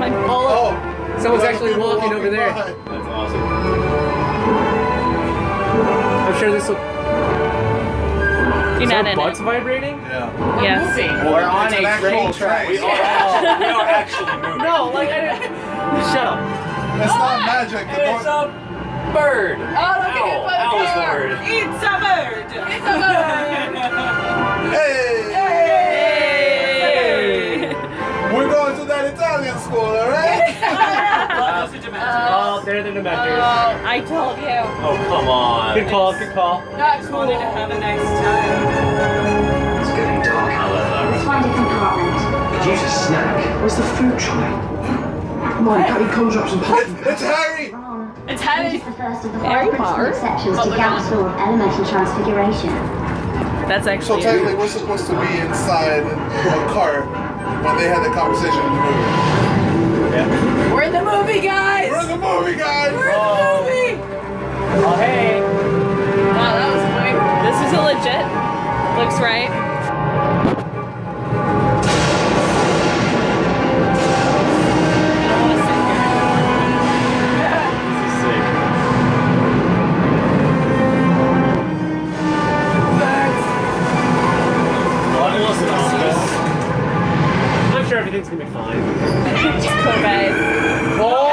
behind. Oh, Someone's actually walking over there. by. That's awesome. I'm sure this will. You're Is not our in butts it. vibrating? Yeah. Yes. We're on It's an a actual train track. We are actually moving. No, like I didn't. Shut up. That's not magic. The It's a bird. Oh, don't get hit by the Owl's the car. word. It's a bird! It's a bird. Hey! Hey! We're going to that Italian school, alright? Oh, they're the Dementors. I told you. Oh, come on. Good call, good call. Not Just cool. wanted to have a nice time. It's getting dark. Let's find a compartment. Could use a snack. Where's the food tray? Come on, can't you conjure up some popcorn? It's Harry! Wrong. It's Harry. This is the first of the Harry 5 principal Potter? exceptions Oh, to look Gauss' law of elemental transfiguration. That's So actually. technically, we're supposed to be inside a car when they had the conversation in the movie. We're in the movie, guys. We're in the movie, guys! We're in the movie. Oh, hey. Wow, that was quick. This is a legit. Looks right. I wanna sit This is sick. Well, listen, Oscar. I'm sure everything's gonna be fine. here. Just cool, guys. Oh!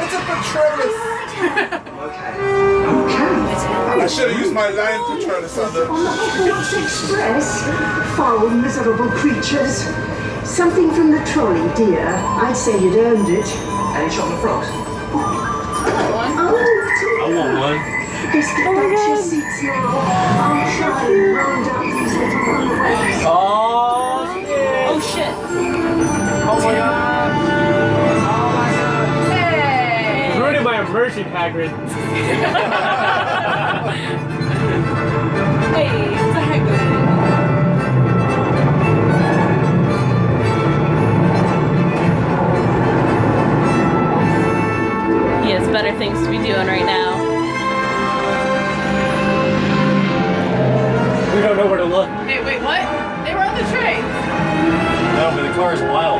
It's a Patronus! Okay. I should have used my line Patronus on the... On the Hogwarts Express, foul miserable creatures. Something from the trolley, dear. I'd say you'd earned it. Any chocolate frogs? Oh, I want one. let's get back to your seats now. I'll try and round up these little runaways. Oh, Oh shit. oh my god. Hey. Ruining my immersion, Hagrid. Hey, it's a Hagrid. He has better things to be doing right now. We don't know where to look. Hey, wait, what? They were on the train. No, but the car is wildly